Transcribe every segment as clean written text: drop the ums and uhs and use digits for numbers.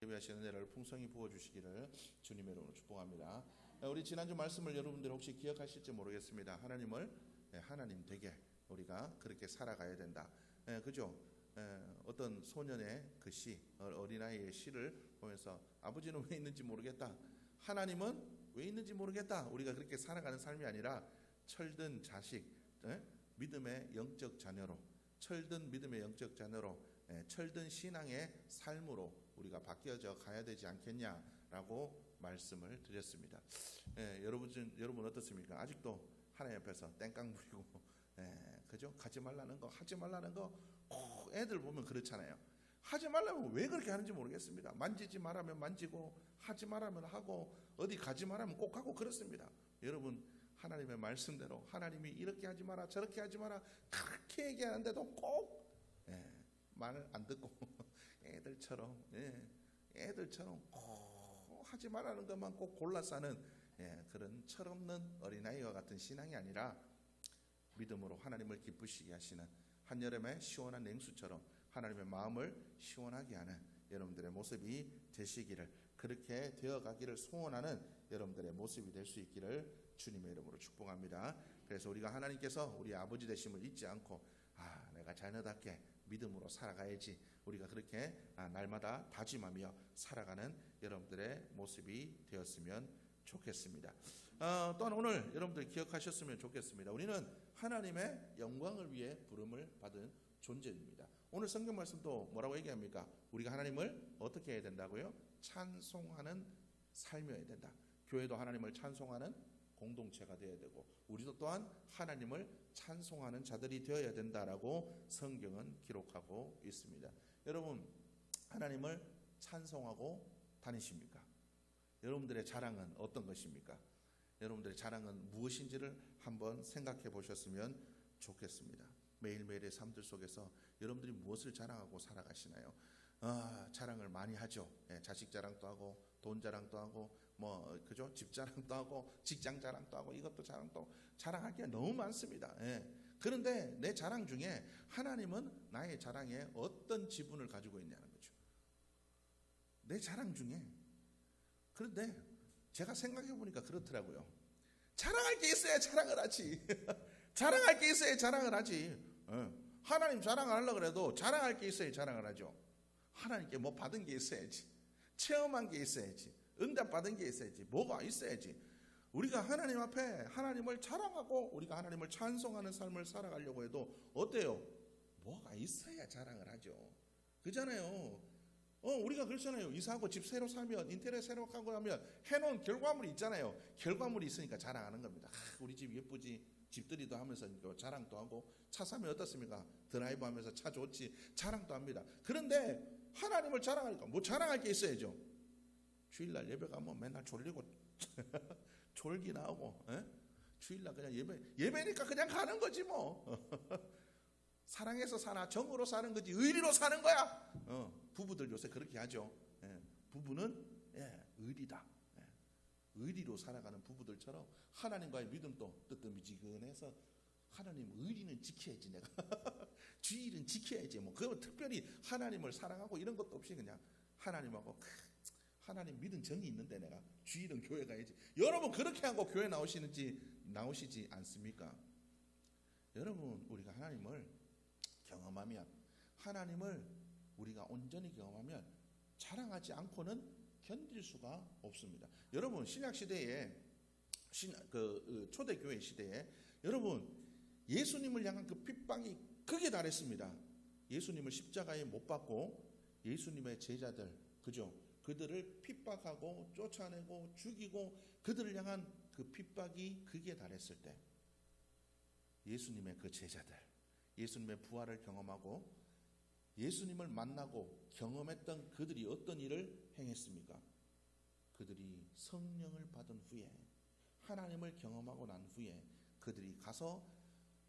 예배하시는 은혜를 풍성히 부어주시기를 주님의 이름으로 축복합니다. 우리 지난주 말씀을 여러분들 혹시 기억하실지 모르겠습니다. 하나님을 하나님 되게 우리가 그렇게 살아가야 된다. 그죠? 어떤 소년의 그 시, 어린아이의 시를 보면서 아버지는 왜 있는지 모르겠다. 하나님은 왜 있는지 모르겠다. 우리가 그렇게 살아가는 삶이 아니라 철든 자식, 믿음의 영적 자녀로, 철든 믿음의 영적 자녀로, 철든 신앙의 삶으로 우리가 바뀌어져 가야 되지 않겠냐라고 말씀을 드렸습니다. 여러분 어떻습니까? 아직도 하나님 앞에서 땡깡 부리고, 그죠? 가지 말라는 거, 하지 말라는 거, 애들 보면 그렇잖아요. 하지 말라면 왜 그렇게 하는지 모르겠습니다. 만지지 말라면 만지고, 하지 말라면 하고, 어디 가지 말라면 꼭 가고 그렇습니다. 여러분, 하나님의 말씀대로 하나님이 이렇게 하지 마라, 저렇게 하지 마라, 그렇게 얘기하는데도 꼭 말을 안 듣고 애들처럼 꼭 하지 말라는 것만 꼭 골라 싸는 그런 철없는 어린아이와 같은 신앙이 아니라 믿음으로 하나님을 기쁘시게 하시는 한여름의 시원한 냉수처럼 하나님의 마음을 시원하게 하는 여러분들의 모습이 되시기를, 그렇게 되어가기를 소원하는 여러분들의 모습이 될 수 있기를 주님의 이름으로 축복합니다. 그래서 우리가 하나님께서 우리 아버지 되심을 잊지 않고 내가 자녀답게 믿음으로 살아가야지, 우리가 그렇게 날마다 다짐하며 살아가는 여러분들의 모습이 되었으면 좋겠습니다. 또한 오늘 여러분들 기억하셨으면 좋겠습니다. 우리는 하나님의 영광을 위해 부름을 받은 존재입니다. 오늘 성경 말씀도 뭐라고 얘기합니까? 우리가 하나님을 어떻게 해야 된다고요? 찬송하는 삶이어야 된다. 교회도 하나님을 찬송하는 공동체가 되어야 되고, 우리도 또한 하나님을 찬송하는 자들이 되어야 된다라고 성경은 기록하고 있습니다. 여러분, 하나님을 찬송하고 다니십니까? 여러분들의 자랑은 어떤 것입니까? 여러분들의 자랑은 무엇인지를 한번 생각해 보셨으면 좋겠습니다. 매일매일의 삶들 속에서 여러분들이 무엇을 자랑하고 살아가시나요? 자랑을 많이 하죠. 자식 자랑도 하고, 돈 자랑도 하고, 그죠? 집 자랑도 하고, 직장 자랑도 하고, 이것도 자랑도, 자랑할 게 너무 많습니다. 그런데 내 자랑 중에 하나님은 나의 자랑에 어떤 지분을 가지고 있냐는 거죠. 내 자랑 중에. 그런데 제가 생각해 보니까 그렇더라고요. 자랑할 게 있어야 자랑을 하지. 자랑할 게 있어야 자랑을 하지. 하나님 자랑을 하려고 그래도 자랑할 게 있어야 자랑을 하죠. 하나님께 뭐 받은 게 있어야지. 체험한 게 있어야지. 응답 받은 게 있어야지. 뭐가 있어야지. 우리가 하나님 앞에 하나님을 자랑하고 우리가 하나님을 찬송하는 삶을 살아가려고 해도 어때요? 뭐가 있어야 자랑을 하죠. 그잖아요. 우리가 그렇잖아요. 이사하고 집 새로 사면, 인테리어 새로 하고 하면 해놓은 결과물이 있잖아요. 결과물이 있으니까 자랑하는 겁니다. 우리 집 예쁘지, 집들이도 하면서 자랑도 하고, 차 사면 어떻습니까? 드라이브 하면서 차 좋지, 자랑도 합니다. 그런데 하나님을 자랑하니까 뭐 자랑할 게 있어야죠. 주일날 예배 가면 맨날 졸리고 졸기나 하고, 주일날 그냥 예배니까 그냥 가는 거지 뭐. 사랑해서 사나 정으로 사는 거지 의리로 사는 거야. 부부들 요새 그렇게 하죠. 부부는 의리다. 의리로 살아가는 부부들처럼 하나님과의 믿음도 뜨뜻미지근해서 하나님 의리는 지켜야지, 내가 주일은 지켜야지, 그거 특별히 하나님을 사랑하고 이런 것도 없이 그냥 하나님하고 하나님 믿은 정이 있는데 내가 주일은 교회 가야지. 여러분 그렇게 하고 교회 나오시지 않습니까? 여러분, 우리가 하나님을 경험하면, 하나님을 우리가 온전히 경험하면 자랑하지 않고는 견딜 수가 없습니다. 여러분, 신약 시대에 초대교회 시대에 여러분 예수님을 향한 그 핍박이 극에 달했습니다. 예수님을 십자가에 못 박고 예수님의 제자들, 그죠? 그들을 핍박하고 쫓아내고 죽이고 그들을 향한 그 핍박이 극에 달했을 때 예수님의 그 제자들, 예수님의 부활을 경험하고 예수님을 만나고 경험했던 그들이 어떤 일을 행했습니까? 그들이 성령을 받은 후에, 하나님을 경험하고 난 후에 그들이 가서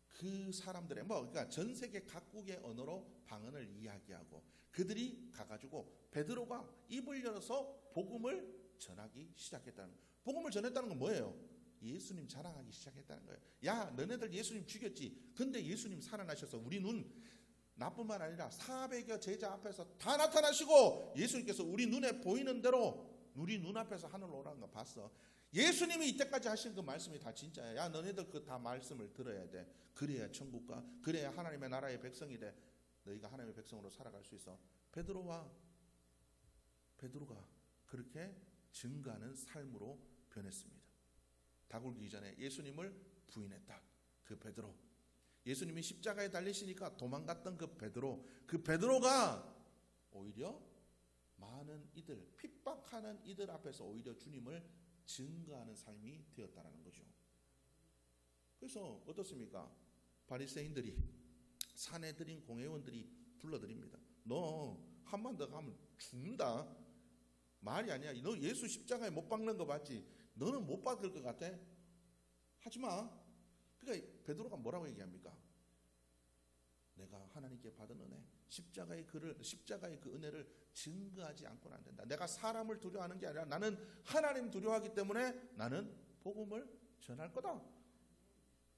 그 사람들의 그러니까 전 세계 각국의 언어로 방언을 이야기하고, 그들이 가가지고 베드로가 입을 열어서 복음을 전하기 시작했다는 거예요. 복음을 전했다는 건 뭐예요? 예수님 자랑하기 시작했다는 거예요. 야, 너네들 예수님 죽였지. 근데 예수님 살아나셔서 우리 눈 나뿐만 아니라 400여 제자 앞에서 다 나타나시고 예수님께서 우리 눈에 보이는 대로 우리 눈앞에서 하늘로 오라는 거 봤어. 예수님이 이때까지 하신 그 말씀이 다 진짜야. 야, 너네들 그 다 말씀을 들어야 돼. 그래야 천국가, 그래야 하나님의 나라의 백성이 돼. 너희가 하나님의 백성으로 살아갈 수 있어. 베드로가 그렇게 증거하는 삶으로 변했습니다. 다 굴기 전에 예수님을 부인했다. 그 베드로. 예수님이 십자가에 달리시니까 도망갔던 그 베드로가 오히려 많은 이들, 핍박하는 이들 앞에서 오히려 주님을 증거하는 삶이 되었다는 거죠. 그래서 어떻습니까? 바리새인들이, 사내들인 공회원들이 불러드립니다. 너 한 번 더 가면 죽는다. 말이 아니야. 너 예수 십자가에 못 박는 거 봤지? 너는 못 박을 것 같아? 하지 마. 그러니까 베드로가 뭐라고 얘기합니까? 내가 하나님께 받은 은혜, 십자가의 그 은혜를 증거하지 않고는 안 된다. 내가 사람을 두려워하는 게 아니라 나는 하나님 두려워하기 때문에 나는 복음을 전할 거다.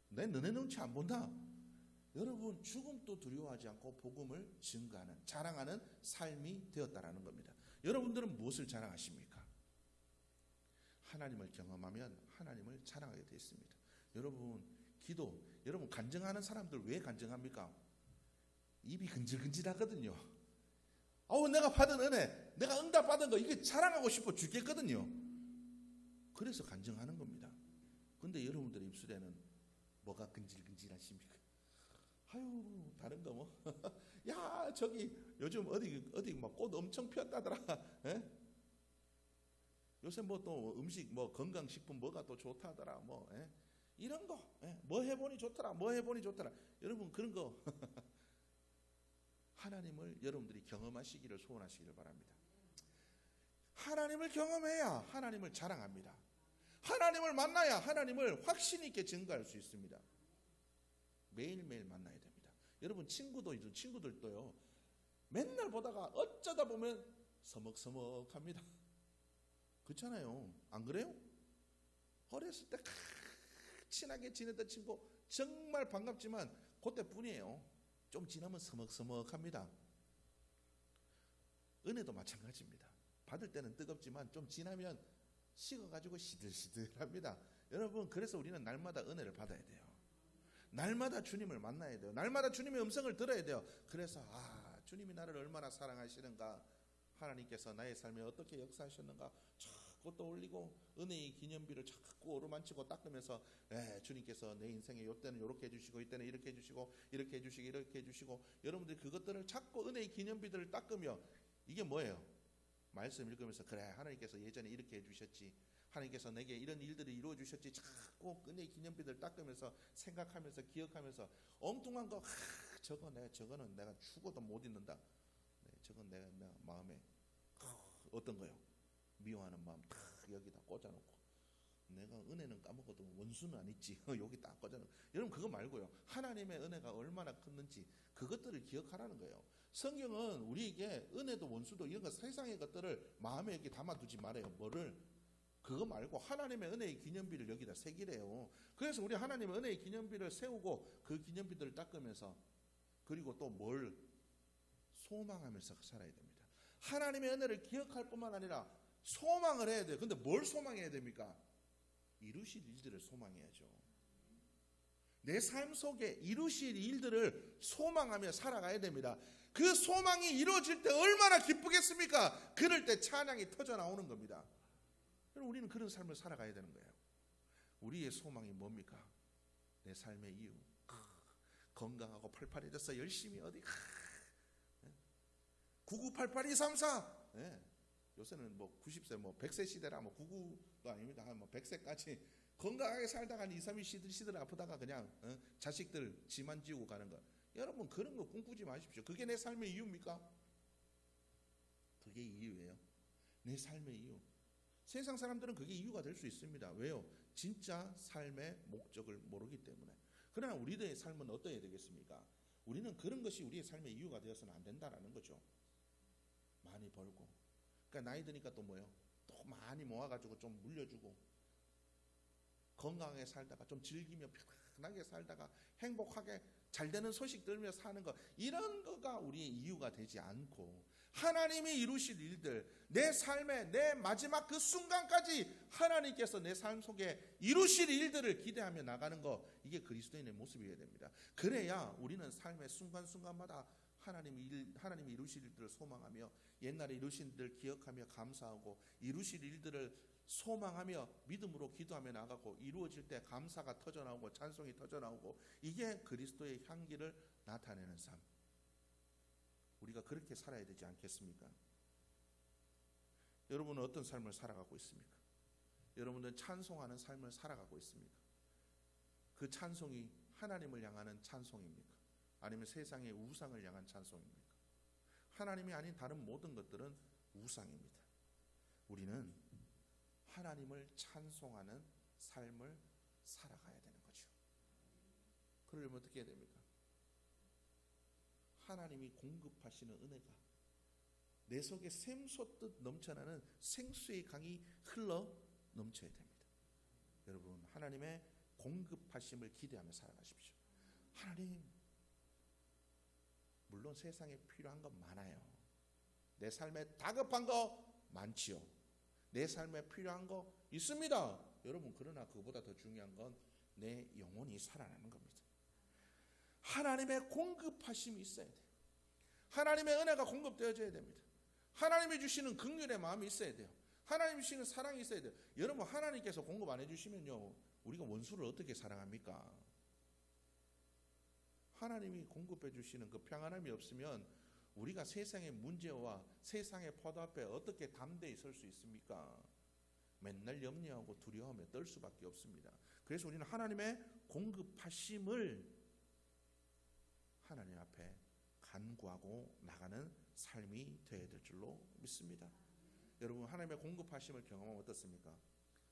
내 너네 눈치 안 본다. 여러분, 죽음도 두려워하지 않고 복음을 증거하는, 자랑하는 삶이 되었다라는 겁니다. 여러분들은 무엇을 자랑하십니까? 하나님을 경험하면 하나님을 자랑하게 되어 있습니다. 여러분, 기도, 여러분 간증하는 사람들 왜 간증합니까? 입이 근질근질하거든요. 내가 받은 은혜, 내가 응답 받은 거 이게 자랑하고 싶어 죽겠거든요. 그래서 간증하는 겁니다. 근데 여러분들의 입술에는 뭐가 근질근질하십니까? 아유, 다른 거 뭐. 야, 저기 요즘 어디 뭐 꽃 엄청 피었다더라. 예? 요새 뭐 또 음식 뭐 건강식품 뭐가 또 좋다더라. 뭐 예? 이런 거. 예? 뭐 해보니 좋더라. 뭐 해보니 좋더라. 여러분 그런 거. 하나님을 여러분들이 경험하시기를 소원하시기를 바랍니다. 하나님을 경험해야 하나님을 자랑합니다. 하나님을 만나야 하나님을 확신 있게 증거할 수 있습니다. 매일매일 만나야 됩니다. 여러분 친구들도요. 맨날 보다가 어쩌다 보면 서먹서먹합니다. 그렇잖아요. 안 그래요? 어렸을 때 친하게 지내던 친구 정말 반갑지만 그때뿐이에요. 좀 지나면 서먹서먹합니다. 은혜도 마찬가지입니다. 받을 때는 뜨겁지만 좀 지나면 식어가지고 시들시들합니다. 여러분, 그래서 우리는 날마다 은혜를 받아야 돼요. 날마다 주님을 만나야 돼요. 날마다 주님의 음성을 들어야 돼요. 그래서 주님이 나를 얼마나 사랑하시는가, 하나님께서 나의 삶에 어떻게 역사하셨는가 자꾸 떠올리고 은혜의 기념비를 자꾸 오르만치고 닦으면서 주님께서 내 인생에 이때는 이렇게 해주시고 이때는 이렇게 해주시고 이렇게 해주시고 이렇게 해주시고, 여러분들이 그것들을 자꾸 은혜의 기념비들을 닦으며, 이게 뭐예요? 말씀 읽으면서 그래, 하나님께서 예전에 이렇게 해주셨지, 하나님께서 내게 이런 일들을 이루어 주셨지, 자꾸 은혜의 기념비들 닦으면서 생각하면서 기억하면서 엉뚱한 거 저거는 내가 죽어도 못 잊는다. 저건 내가 마음에 어떤 거요? 미워하는 마음 딱 여기다 꽂아놓고, 내가 은혜는 까먹어도 원수는 안 있지. 여기 딱 꽂아놓고. 여러분 그거 말고요, 하나님의 은혜가 얼마나 컸는지 그것들을 기억하라는 거예요. 성경은 우리에게 은혜도 원수도 이런 거 세상의 것들을 마음에 이렇게 담아두지 말아요. 뭐를? 그거 말고 하나님의 은혜의 기념비를 여기다 새기래요. 그래서 우리 하나님의 은혜의 기념비를 세우고 그 기념비들을 닦으면서, 그리고 또 뭘 소망하면서 살아야 됩니다. 하나님의 은혜를 기억할 뿐만 아니라 소망을 해야 돼요. 근데 뭘 소망해야 됩니까? 이루실 일들을 소망해야죠. 내 삶 속에 이루실 일들을 소망하며 살아가야 됩니다. 그 소망이 이루어질 때 얼마나 기쁘겠습니까? 그럴 때 찬양이 터져 나오는 겁니다. 우리는 그런 삶을 살아가야 되는 거예요. 우리의 소망이 뭡니까? 내 삶의 이유. 건강하고 팔팔해져서 열심히 어디 9988-234. 요새는 뭐 90세, 뭐 100세 시대라 뭐 99도 아닙니다. 뭐 100세까지 건강하게 살다가 2, 3일 시들 아프다가 그냥 자식들 지만 지우고 가는 거. 여러분 그런 거 꿈꾸지 마십시오. 그게 내 삶의 이유입니까? 그게 이유예요. 내 삶의 이유. 세상 사람들은 그게 이유가 될 수 있습니다. 왜요? 진짜 삶의 목적을 모르기 때문에. 그러나 우리들의 삶은 어떠해야 되겠습니까? 우리는 그런 것이 우리의 삶의 이유가 되어서는 안 된다라는 거죠. 많이 벌고, 그러니까 나이 드니까 또 뭐요? 또 많이 모아가지고 좀 물려주고, 건강하게 살다가 좀 즐기며 편안하게 살다가 행복하게 잘 되는 소식 들으며 사는 것, 이런 거가 우리의 이유가 되지 않고 하나님이 이루실 일들, 내 삶의 내 마지막 그 순간까지 하나님께서 내 삶 속에 이루실 일들을 기대하며 나가는 것, 이게 그리스도인의 모습이어야 됩니다. 그래야 우리는 삶의 순간순간마다 하나님이 이루실 일들을 소망하며 옛날에 이루신 일들을 기억하며 감사하고 이루실 일들을 소망하며 믿음으로 기도하며 나가고 이루어질 때 감사가 터져나오고 찬송이 터져나오고, 이게 그리스도의 향기를 나타내는 삶. 우리가 그렇게 살아야 되지 않겠습니까? 여러분은 어떤 삶을 살아가고 있습니까? 여러분은 찬송하는 삶을 살아가고 있습니까? 그 찬송이 하나님을 향하는 찬송입니까? 아니면 세상의 우상을 향한 찬송입니까? 하나님이 아닌 다른 모든 것들은 우상입니다. 우리는 하나님을 찬송하는 삶을 살아가야 되는 거죠. 그러려면 어떻게 해야 됩니까? 하나님이 공급하시는 은혜가 내 속에 샘솟듯 넘쳐나는 생수의 강이 흘러 넘쳐야 됩니다. 여러분, 하나님의 공급하심을 기대하며 살아가십시오. 하나님, 물론 세상에 필요한 건 많아요. 내 삶에 다급한 거 많지요. 내 삶에 필요한 거 있습니다. 여러분, 그러나 그보다 더 중요한 건 내 영혼이 살아나는 겁니다. 하나님의 공급하심이 있어야 돼요. 하나님의 은혜가 공급되어져야 됩니다. 하나님이 주시는 긍휼의 마음이 있어야 돼요. 하나님이 주시는 사랑이 있어야 돼요. 여러분, 하나님께서 공급 안 해주시면요, 우리가 원수를 어떻게 사랑합니까? 하나님이 공급해 주시는 그 평안함이 없으면 우리가 세상의 문제와 세상의 포도 앞에 어떻게 담대히 설 수 있습니까? 맨날 염려하고 두려워하며 떨 수밖에 없습니다. 그래서 우리는 하나님의 공급하심을 하나님 앞에 간구하고 나가는 삶이 되어야 될 줄로 믿습니다. 여러분, 하나님의 공급하심을 경험하면 어떻습니까?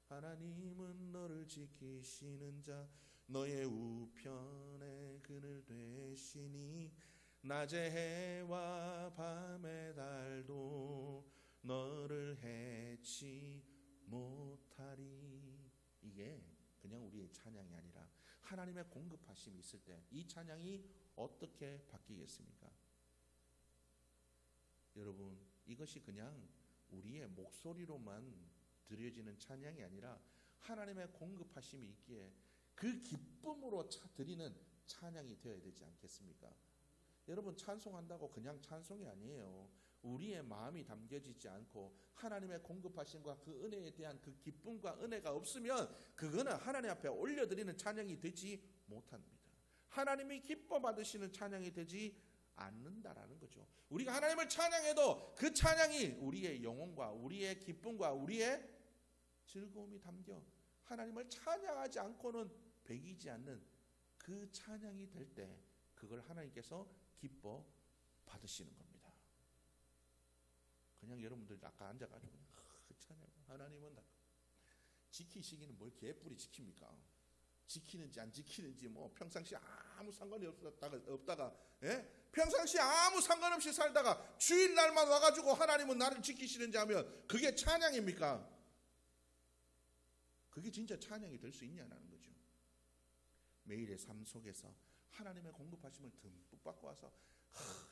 하나님은 너를 지키시는 자, 너의 우편에 그늘 되시니 낮의 해와 밤의 달도 너를 해치 못하리. 이게 그냥 우리의 찬양이 아니라 하나님의 공급하심이 있을 때 이 찬양이 어떻게 바뀌겠습니까? 여러분, 이것이 그냥 우리의 목소리로만 드려지는 찬양이 아니라 하나님의 공급하심이 있기에 그 기쁨으로 드리는 찬양이 되어야 되지 않겠습니까? 여러분, 찬송한다고 그냥 찬송이 아니에요. 우리의 마음이 담겨지지 않고 하나님의 공급하심과 그 은혜에 대한 그 기쁨과 은혜가 없으면 그거는 하나님 앞에 올려드리는 찬양이 되지 못합니다. 하나님이 기뻐 받으시는 찬양이 되지 않는다라는 거죠. 우리가 하나님을 찬양해도 그 찬양이 우리의 영혼과 우리의 기쁨과 우리의 즐거움이 담겨 하나님을 찬양하지 않고는 배기지 않는 그 찬양이 될 때 그걸 하나님께서 기뻐 받으시는 겁니다. 그냥 여러분들 아까 앉아가지고 찬양, 하나님은 지키시기는 뭘 개뿔이 지킵니까? 지키는지 안 지키는지 뭐 평상시 아무 상관이 없다가 평상시 아무 상관없이 살다가 주일날만 와가지고 하나님은 나를 지키시는지 하면 그게 찬양입니까? 그게 진짜 찬양이 될 수 있냐는 거죠. 매일의 삶 속에서 하나님의 공급하심을 듬뿍 받고 와서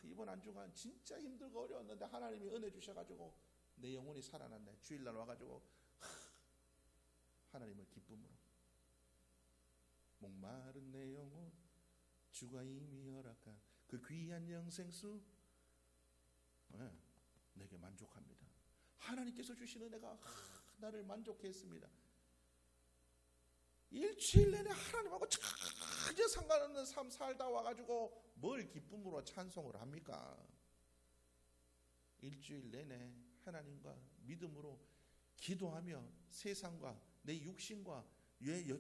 이번 한 주간 진짜 힘들고 어려웠는데 하나님이 은혜 주셔가지고 내 영혼이 살아났네. 주일날 와가지고 하나님을 기쁨으로 목마른 내 영혼 주가 이미 허락한 그 귀한 영생수 내게 만족합니다. 하나님께서 주신 은혜가 나를 만족해 했습니다. 일주일 내내 하나님하고 전혀 상관없는 삶 살다 와가지고 뭘 기쁨으로 찬송을 합니까? 일주일 내내 하나님과 믿음으로 기도하며 세상과 내 육신과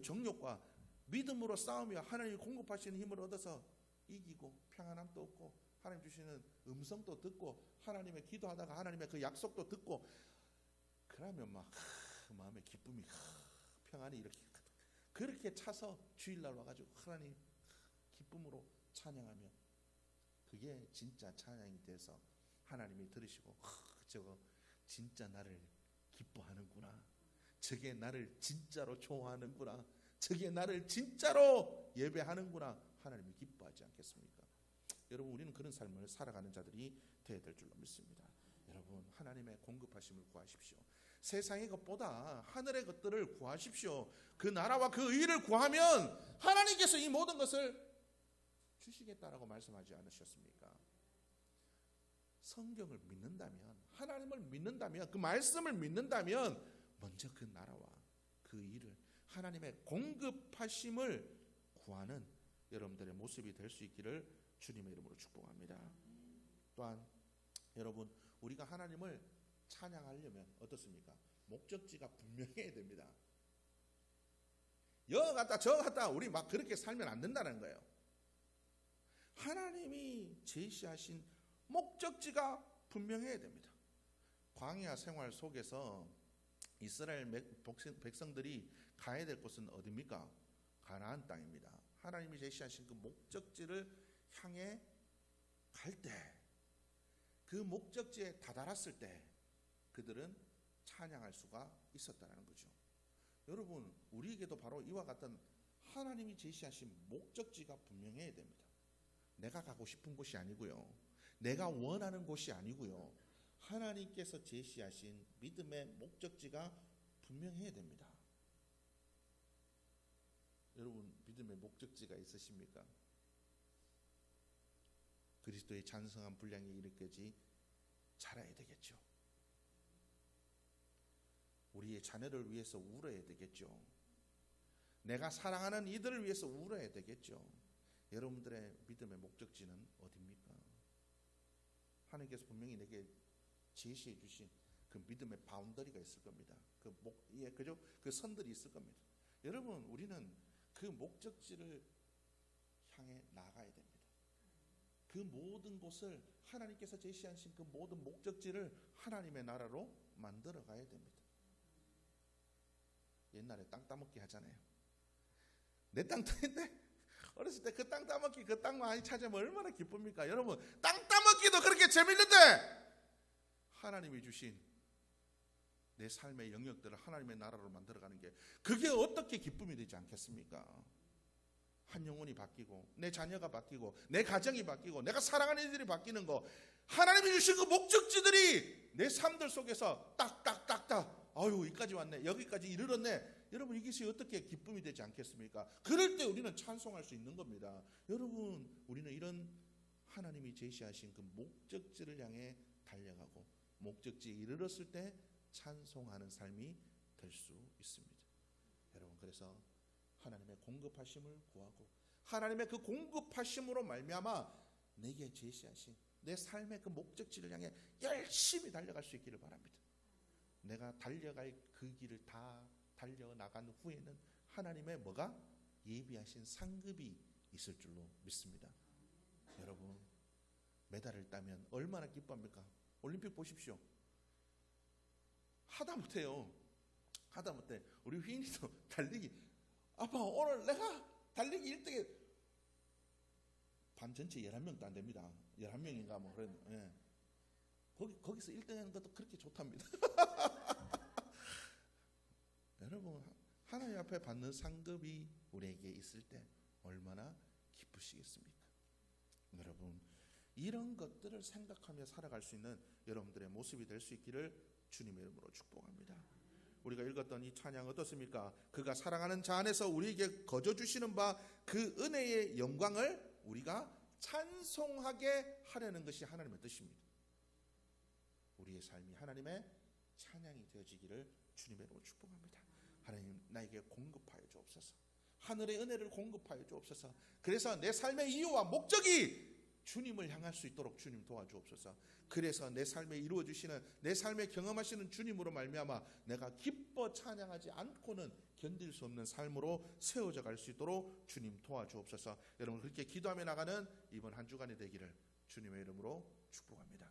정욕과 믿음으로 싸우며 하나님이 공급하시는 힘을 얻어서 이기고 평안함도 얻고 하나님 주시는 음성도 듣고 하나님의 기도하다가 하나님의 그 약속도 듣고 그러면 막 마음의 기쁨이 평안이 이렇게 그렇게 차서 주일날 와가지고 하나님 기쁨으로 찬양하면 그게 진짜 찬양이 돼서 하나님이 들으시고 저거 진짜 나를 기뻐하는구나, 저게 나를 진짜로 좋아하는구나, 저게 나를 진짜로 예배하는구나 하나님이 기뻐하지 않겠습니까? 여러분, 우리는 그런 삶을 살아가는 자들이 되어야 될 줄로 믿습니다. 여러분, 하나님의 공급하심을 구하십시오. 세상의 것보다 하늘의 것들을 구하십시오. 그 나라와 그 의를 구하면 하나님께서 이 모든 것을 주시겠다라고 말씀하지 않으셨습니까? 성경을 믿는다면, 하나님을 믿는다면, 그 말씀을 믿는다면 먼저 그 나라와 그 일을, 하나님의 공급하심을 구하는 여러분들의 모습이 될 수 있기를 주님의 이름으로 축복합니다. 또한 여러분, 우리가 하나님을 찬양하려면 어떻습니까? 목적지가 분명해야 됩니다. 여 갔다 저 갔다 우리 막 그렇게 살면 안 된다는 거예요. 하나님이 제시하신 목적지가 분명해야 됩니다. 광야 생활 속에서 이스라엘 백성들이 가야 될 곳은 어디입니까? 가나안 땅입니다. 하나님이 제시하신 그 목적지를 향해 갈 때, 그 목적지에 다다랐을 때 그들은 찬양할 수가 있었다는 거죠. 여러분, 우리에게도 바로 이와 같은 하나님이 제시하신 목적지가 분명해야 됩니다. 내가 가고 싶은 곳이 아니고요, 내가 원하는 곳이 아니고요, 하나님께서 제시하신 믿음의 목적지가 분명해야 됩니다. 여러분, 믿음의 목적지가 있으십니까? 그리스도의 찬성한 분량에 이르기까지 자라야 되겠죠. 우리의 자녀를 위해서 울어야 되겠죠. 내가 사랑하는 이들을 위해서 울어야 되겠죠. 여러분들의 믿음의 목적지는 어디입니까? 하나님께서 분명히 내게 제시해 주신 그 믿음의 바운더리가 있을 겁니다. 그 선들이 있을 겁니다. 여러분, 우리는 그 목적지를 향해 나가야 됩니다. 그 모든 곳을, 하나님께서 제시하신 그 모든 목적지를 하나님의 나라로 만들어 가야 됩니다. 옛날에 땅 따먹기 하잖아요. 내 땅 땅인데 어렸을 때 그 땅 따먹기, 그 땅 많이 찾으면 얼마나 기쁩니까? 여러분, 땅 따먹기도 그렇게 재밌는데 하나님이 주신 내 삶의 영역들을 하나님의 나라로 만들어가는 게, 그게 어떻게 기쁨이 되지 않겠습니까? 한 영혼이 바뀌고, 내 자녀가 바뀌고, 내 가정이 바뀌고, 내가 사랑하는 이들이 바뀌는 거, 하나님이 주신 그 목적지들이 내 삶들 속에서 딱딱딱딱, 아유, 여기까지 왔네, 여기까지 이르렀네. 여러분, 이것이 어떻게 기쁨이 되지 않겠습니까? 그럴 때 우리는 찬송할 수 있는 겁니다. 여러분, 우리는 이런 하나님이 제시하신 그 목적지를 향해 달려가고, 목적지에 이르렀을 때 찬송하는 삶이 될 수 있습니다. 여러분, 그래서 하나님의 공급하심을 구하고, 하나님의 그 공급하심으로 말미암아 내게 제시하신 내 삶의 그 목적지를 향해 열심히 달려갈 수 있기를 바랍니다. 내가 달려갈 그 길을 다 달려나간 후에는 하나님의 뭐가? 예비하신 상급이 있을 줄로 믿습니다. 여러분, 메달을 따면 얼마나 기뻐합니까? 올림픽 보십시오. 하다못해요, 하다못해 우리 휘인이도 달리기, 아빠 오늘 내가 달리기 1등에, 반 전체 11명도 안 됩니다. 11명인가 뭐 그런, 예. 거기서 1등 하는 것도 그렇게 좋답니다. 여러분, 하나님 앞에 받는 상급이 우리에게 있을 때 얼마나 기쁘시겠습니까? 여러분, 이런 것들을 생각하며 살아갈 수 있는 여러분들의 모습이 될 수 있기를 주님의 이름으로 축복합니다. 우리가 읽었던 이 찬양 어떻습니까? 그가 사랑하는 자 안에서 우리에게 거저 주시는 바 그 은혜의 영광을 우리가 찬송하게 하려는 것이 하나님의 뜻입니다. 우리의 삶이 하나님의 찬양이 되어지기를 주님의 이름으로 축복합니다. 하나님, 나에게 공급하여 주옵소서. 하늘의 은혜를 공급하여 주옵소서. 그래서 내 삶의 이유와 목적이 주님을 향할 수 있도록 주님 도와주옵소서. 그래서 내 삶에 이루어주시는, 내 삶에 경험하시는 주님으로 말미암아 내가 기뻐 찬양하지 않고는 견딜 수 없는 삶으로 세워져 갈 수 있도록 주님 도와주옵소서. 여러분, 그렇게 기도하며 나가는 이번 한 주간이 되기를 주님의 이름으로 축복합니다.